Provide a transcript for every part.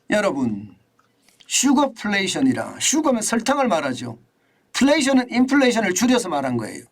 여러분, 슈거플레이션이라, 슈거면 설탕을 말하죠. 플레이션은 인플레이션을 줄여서 말한 거예요.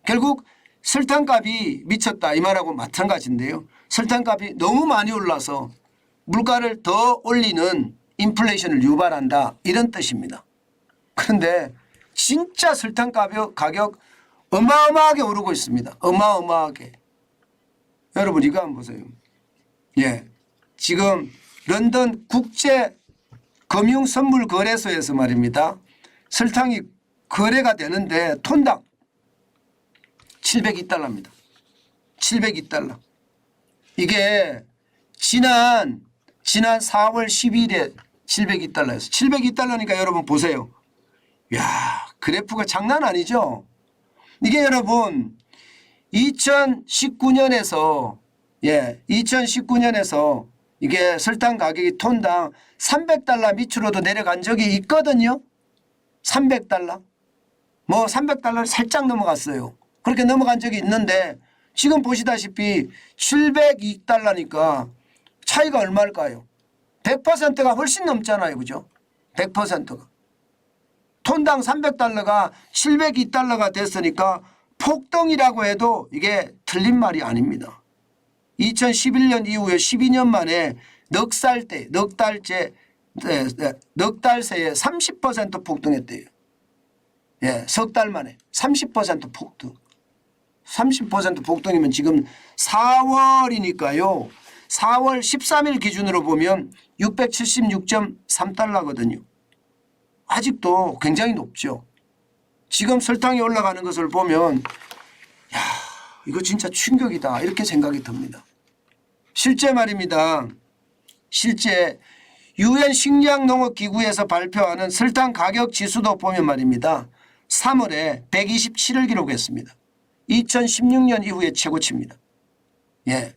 결국 설탕값이 미쳤다 이 말하고 마찬가지인데요. 설탕값이 너무 많이 올라서 물가를 더 올리는 인플레이션을 유발한다 이런 뜻입니다. 그런데 진짜 설탕값 가격 어마어마하게 오르고 있습니다. 어마어마하게. 여러분 이거 한번 보세요. 예, 지금 런던 국제 금융선물거래소에서 말입니다. 설탕이 거래가 되는데 톤당 702달러입니다. 702달러. 이게 지난 4월 12일에 702달러였어요. 702달러니까 여러분 보세요. 야, 그래프가 장난 아니죠? 이게 여러분 2019년에서 이게 설탕 가격이 톤당 300달러 밑으로도 내려간 적이 있거든요. 300달러. 뭐 300달러를 살짝 넘어갔어요. 그렇게 넘어간 적이 있는데 지금 보시다시피 702달러니까 차이가 얼마일까요? 100%가 훨씬 넘잖아요. 그죠? 100%가. 톤당 300달러가 702달러가 됐으니까 폭등이라고 해도 이게 틀린 말이 아닙니다. 2011년 이후에 12년 만에 넉 달 새에 30% 폭등했대요. 예, 석 달 만에 30% 폭등. 30% 폭등이면 지금 4월이니까요. 4월 13일 기준으로 보면 676.3달러거든요. 아직도 굉장히 높죠. 지금 설탕이 올라가는 것을 보면 야, 이거 진짜 충격이다 이렇게 생각이 듭니다. 실제 말입니다. 실제 UN 식량농업기구에서 발표하는 설탕 가격 지수도 보면 말입니다. 3월에 127을 기록했습니다. 2016년 이후에 최고치입니다. 예,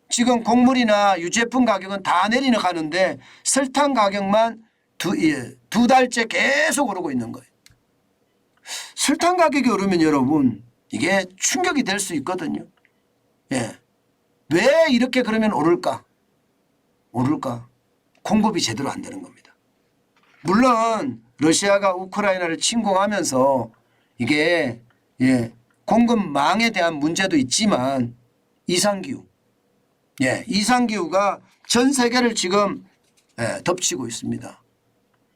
지금 곡물이나 유제품 가격은 다 내려가는데 설탕 가격만 두 달째 계속 오르고 있는 거예요. 설탕 가격이 오르면 여러분 이게 충격이 될 수 있거든요. 예, 왜 이렇게 그러면 오를까? 공급이 제대로 안 되는 겁니다. 물론 러시아가 우크라이나를 침공하면서 이게 공급망에 대한 문제도 있지만 이상기후, 이상기후가 전 세계를 지금 덮치고 있습니다.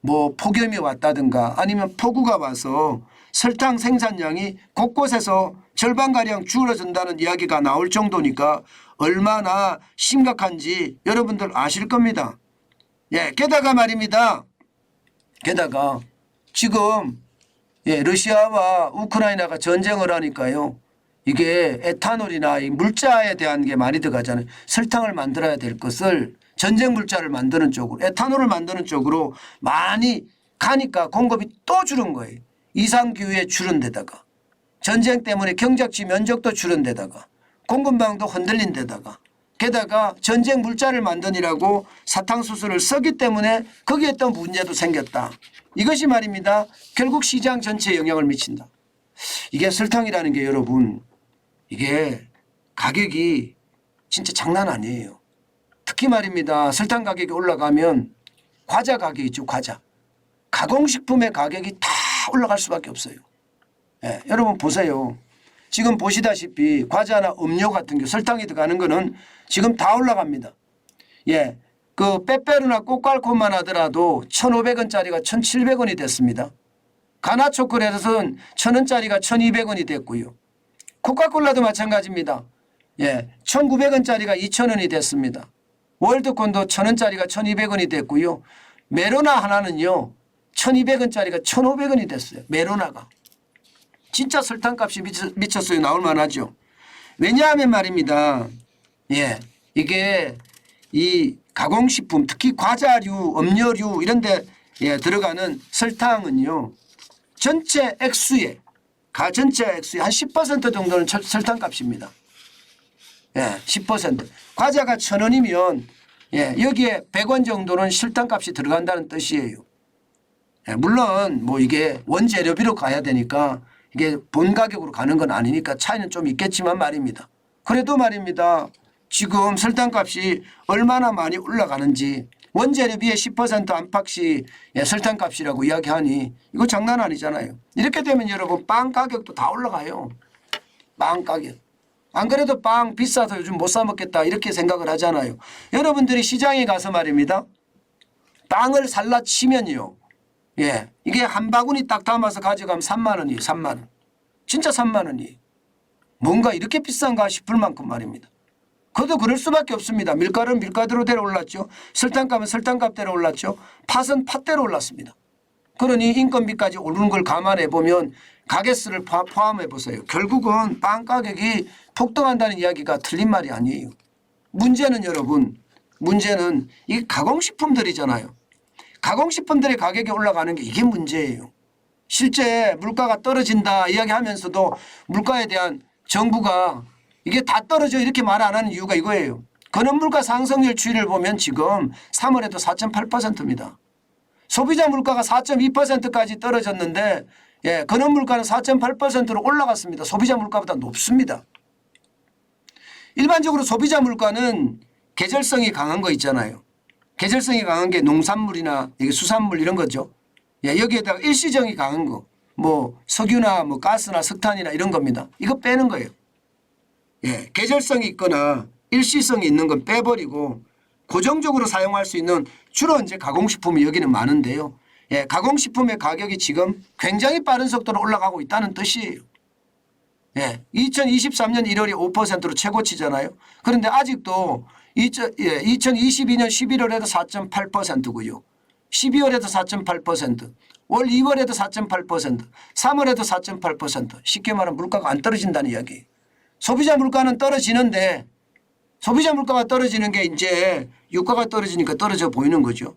뭐 폭염이 왔다든가 아니면 폭우가 와서 설탕 생산량이 곳곳에서 절반가량 줄어든다는 이야기가 나올 정도니까 얼마나 심각한지 여러분들 아실 겁니다. 게다가 말입니다. 게다가 지금 러시아와 우크라이나가 전쟁을 하니까요. 이게 에탄올이나 이 물자에 대한 게 많이 들어가잖아요. 설탕을 만들어야 될 것을 전쟁 물자를 만드는 쪽으로 에탄올을 만드는 쪽으로 많이 가니까 공급이 또 줄은 거예요. 이상기후에 줄은 데다가 전쟁 때문에 경작지 면적도 줄은 데다가 공급망도 흔들린 데다가 게다가 전쟁 물자를 만드느라고 사탕수수를 쓰기 때문에 거기에 또 문제도 생겼다. 이것이 말입니다. 결국 시장 전체에 영향을 미친다. 이게 설탕이라는 게 여러분 이게 가격이 진짜 장난 아니에요. 특히 말입니다. 설탕 가격이 올라가면 과자 가격이 있죠. 과자. 가공식품의 가격이 다 올라갈 수밖에 없어요. 여러분 보세요. 지금 보시다시피 과자나 음료 같은 게 설탕이 들어가는 거는 지금 다 올라갑니다. 그 빼빼로나 꼬깔콘만 하더라도 1,500원짜리가 1,700원이 됐습니다. 가나 초콜릿은 1,000원짜리가 1,200원이 됐고요. 코카콜라도 마찬가지입니다. 1,900원짜리가 2,000원이 됐습니다. 월드콘도 1,000원짜리가 1,200원이 됐고요. 메로나 하나는요. 1,200원짜리가 1,500원이 됐어요. 메로나가. 진짜 설탕값이 미쳤어요. 나올 만하죠. 왜냐하면 말입니다. 이게 이 가공식품 특히 과자류, 음료류 이런 데 들어가는 설탕은요. 전체 액수의 한 10% 정도는 설탕값입니다. 10%. 과자가 1,000원이면 여기에 100원 정도는 설탕값이 들어간다는 뜻이에요. 물론 뭐 이게 원재료비로 가야 되니까 이게 본 가격으로 가는 건 아니니까 차이는 좀 있겠지만 말입니다. 그래도 말입니다. 지금 설탕값이 얼마나 많이 올라가는지 원재료비의 10% 안팎 시 설탕값이라고 이야기하니 이거 장난 아니잖아요. 이렇게 되면 여러분 빵 가격도 다 올라가요. 빵 가격. 안 그래도 빵 비싸서 요즘 못 사 먹겠다 이렇게 생각을 하잖아요. 여러분들이 시장에 가서 말입니다. 빵을 살라 치면요. 예, 이게 한 바구니 딱 담아서 가져가면 3만 원이에요. 3만 원. 진짜 3만 원이에요. 뭔가 이렇게 비싼가 싶을 만큼 말입니다. 그것도 그럴 수밖에 없습니다. 밀가루는 밀가루대로 올랐죠. 설탕값은 설탕값대로 올랐죠. 팥은 팥대로 올랐습니다. 그러니 인건비까지 오르는 걸 감안해 보면 가게수를 포함해 보세요. 결국은 빵 가격이 폭등한다는 이야기가 틀린 말이 아니에요. 문제는 여러분, 문제는 이 가공식품들이잖아요. 가공식품들의 가격이 올라가는 게 이게 문제예요. 실제 물가가 떨어진다 이야기하면서도 물가에 대한 정부가 이게 다 떨어져 이렇게 말 안 하는 이유가 이거예요. 근원물가 상승률 추이를 보면 지금 3월에도 4.8%입니다. 소비자 물가가 4.2%까지 떨어졌는데 예, 근원물가는 4.8%로 올라갔습니다. 소비자 물가보다 높습니다. 일반적으로 소비자 물가는 계절성이 강한 거 있잖아요. 계절성이 강한 게 농산물이나 수산물 이런 거죠. 예, 여기에다가 일시정이 강한 거, 뭐 석유나 뭐 가스나 석탄이나 이런 겁니다. 이거 빼는 거예요. 예, 계절성이 있거나 일시성이 있는 건 빼버리고 고정적으로 사용할 수 있는 주로 이제 가공식품이 여기는 많은데요. 예, 가공식품의 가격이 지금 굉장히 빠른 속도로 올라가고 있다는 뜻이에요. 예, 2023년 1월이 5%로 최고치잖아요. 그런데 아직도 2022년 11월에도 4.8%고요. 12월에도 4.8%, 올 2월에도 4.8%, 3월에도 4.8%. 쉽게 말하면 물가가 안 떨어진다는 이야기예요. 소비자 물가는 떨어지는데 소비자 물가가 떨어지는 게 이제 유가가 떨어지니까 떨어져 보이는 거죠.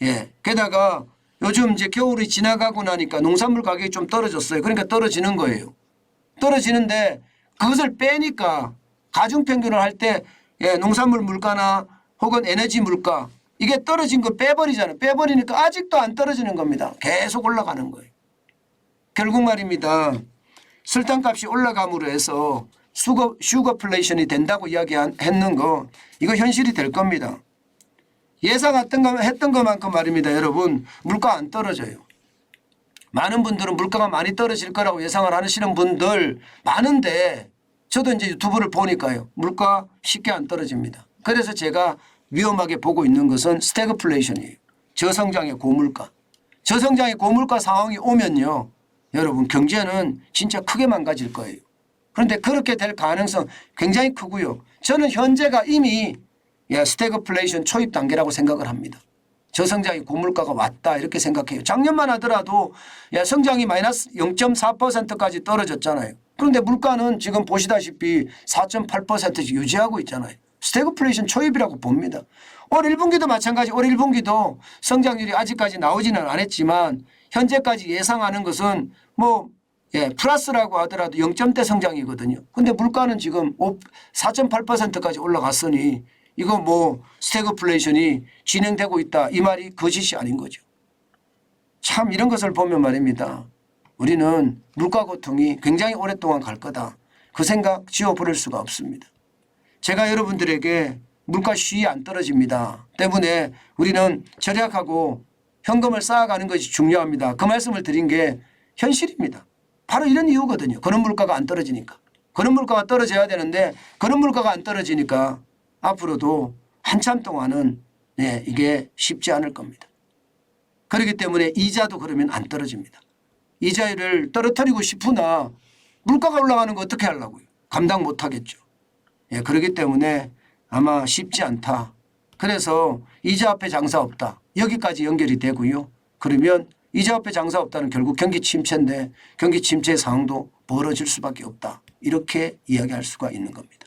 예. 게다가 요즘 이제 겨울이 지나가고 나니까 농산물 가격이 좀 떨어졌어요. 그러니까 떨어지는 거예요. 떨어지는데 그것을 빼니까 가중평균을 할 때 예, 농산물 물가나 혹은 에너지 물가 이게 떨어진 거 빼버리잖아요. 빼버리니까 아직도 안 떨어지는 겁니다. 계속 올라가는 거예요. 결국 말입니다. 설탕값이 올라감으로 해서 슈거플레이션이 된다고 이야기했는 거 이거 현실이 될 겁니다. 했던 것만큼 말입니다. 여러분 물가 안 떨어져요. 많은 분들은 물가가 많이 떨어질 거라고 예상을 하시는 분들 많은데 저도 이제 유튜브를 보니까요. 물가 쉽게 안 떨어집니다. 그래서 제가 위험하게 보고 있는 것은 스태그플레이션이에요. 저성장의 고물가. 저성장의 고물가 상황이 오면요. 여러분 경제는 진짜 크게 망가질 거예요. 그런데 그렇게 될 가능성 굉장히 크고요. 저는 현재가 이미 스태그플레이션 초입 단계라고 생각을 합니다. 저성장의 고물가가 왔다 이렇게 생각해요. 작년만 하더라도 성장이 마이너스 0.4%까지 떨어졌잖아요. 그런데 물가는 지금 보시다시피 4.8% 유지하고 있잖아요. 스태그플레이션 초입이라고 봅니다. 올 1분기도 마찬가지 올 1분기도 성장률이 아직까지 나오지는 않았지만 현재까지 예상하는 것은 뭐 플러스라고 하더라도 0점대 성장이거든요. 그런데 물가는 지금 4.8%까지 올라갔으니 이거 뭐 스태그플레이션이 진행되고 있다 이 말이 거짓이 아닌 거죠. 참 이런 것을 보면 말입니다. 우리는 물가 고통이 굉장히 오랫동안 갈 거다. 그 생각 지워버릴 수가 없습니다. 제가 여러분들에게 물가 쉬이 안 떨어집니다. 때문에 우리는 절약하고 현금을 쌓아가는 것이 중요합니다. 그 말씀을 드린 게 현실입니다. 바로 이런 이유거든요. 그런 물가가 안 떨어지니까. 그런 물가가 떨어져야 되는데 그런 물가가 안 떨어지니까 앞으로도 한참 동안은 이게 쉽지 않을 겁니다. 그렇기 때문에 이자도 그러면 안 떨어집니다. 이자율을 떨어뜨리고 싶으나 물가가 올라가는 거 어떻게 하려고요. 감당 못 하겠죠. 그렇기 때문에 아마 쉽지 않다. 그래서 이자 앞에 장사 없다. 여기까지 연결이 되고요. 그러면 이자 앞에 장사 없다는 결국 경기 침체인데 경기 침체 상황도 벌어질 수밖에 없다. 이렇게 이야기할 수가 있는 겁니다.